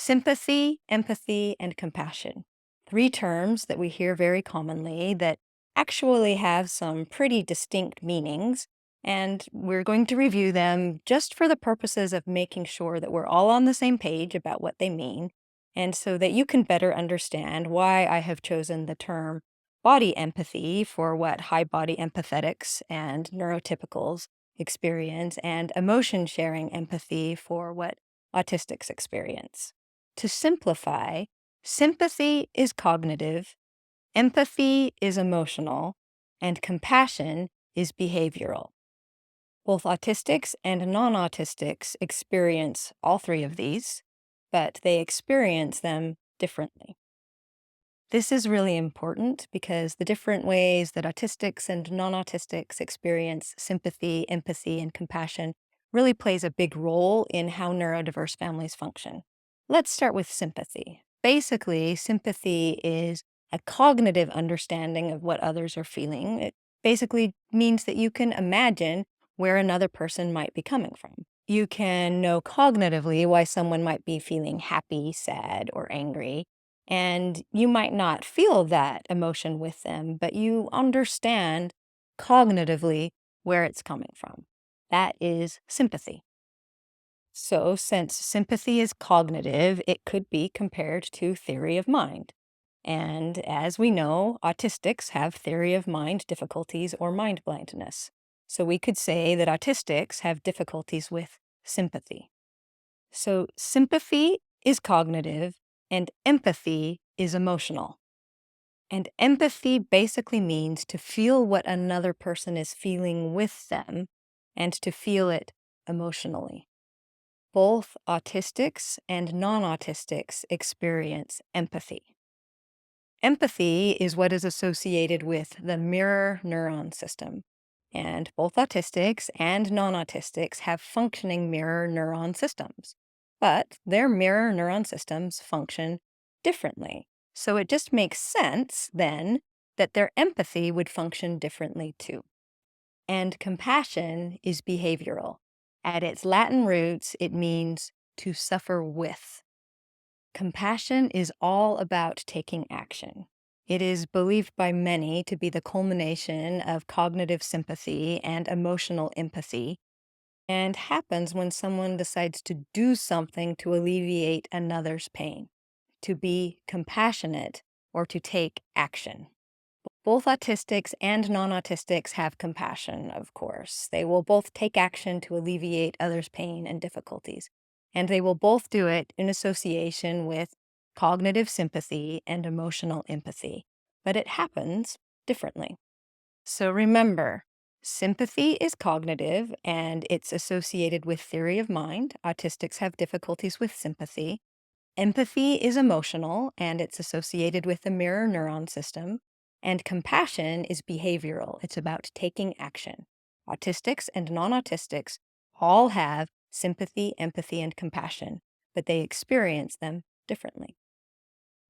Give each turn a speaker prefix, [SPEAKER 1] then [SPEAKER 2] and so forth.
[SPEAKER 1] Sympathy, empathy, and compassion. Three terms that we hear very commonly that actually have some pretty distinct meanings, and we're going to review them just for the purposes of making sure that we're all on the same page about what they mean, and so that you can better understand why I have chosen the term body empathy for what high body empathetics and neurotypicals experience, and emotion sharing empathy for what autistics experience. To simplify, sympathy is cognitive, empathy is emotional, and compassion is behavioral. Both autistics and non autistics experience all three of these, but they experience them differently. This is really important because the different ways that autistics and non autistics experience sympathy, empathy, and compassion really plays a big role in how neurodiverse families function. Let's start with sympathy. Basically, sympathy is a cognitive understanding of what others are feeling. It basically means that you can imagine where another person might be coming from. You can know cognitively why someone might be feeling happy, sad, or angry, and you might not feel that emotion with them, but you understand cognitively where it's coming from. That is sympathy. So, since sympathy is cognitive, it could be compared to theory of mind. And as we know, autistics have theory of mind difficulties or mind blindness. So, we could say that autistics have difficulties with sympathy. So, sympathy is cognitive and empathy is emotional. And empathy basically means to feel what another person is feeling with them and to feel it emotionally. Both autistics and non autistics experience empathy. Empathy is what is associated with the mirror neuron system. And both autistics and non autistics have functioning mirror neuron systems. But their mirror neuron systems function differently. So it just makes sense then that their empathy would function differently too. And compassion is behavioral. At its Latin roots, it means to suffer with. Compassion is all about taking action. It is believed by many to be the culmination of cognitive sympathy and emotional empathy, and happens when someone decides to do something to alleviate another's pain, to be compassionate, or to take action. Both autistics and non autistics have compassion, of course. They will both take action to alleviate others' pain and difficulties. And they will both do it in association with cognitive sympathy and emotional empathy. But it happens differently. So remember, sympathy is cognitive and it's associated with theory of mind. Autistics have difficulties with sympathy. Empathy is emotional and it's associated with the mirror neuron system. And compassion is behavioral. It's about taking action. Autistics and non autistics all have sympathy, empathy, and compassion, but they experience them differently.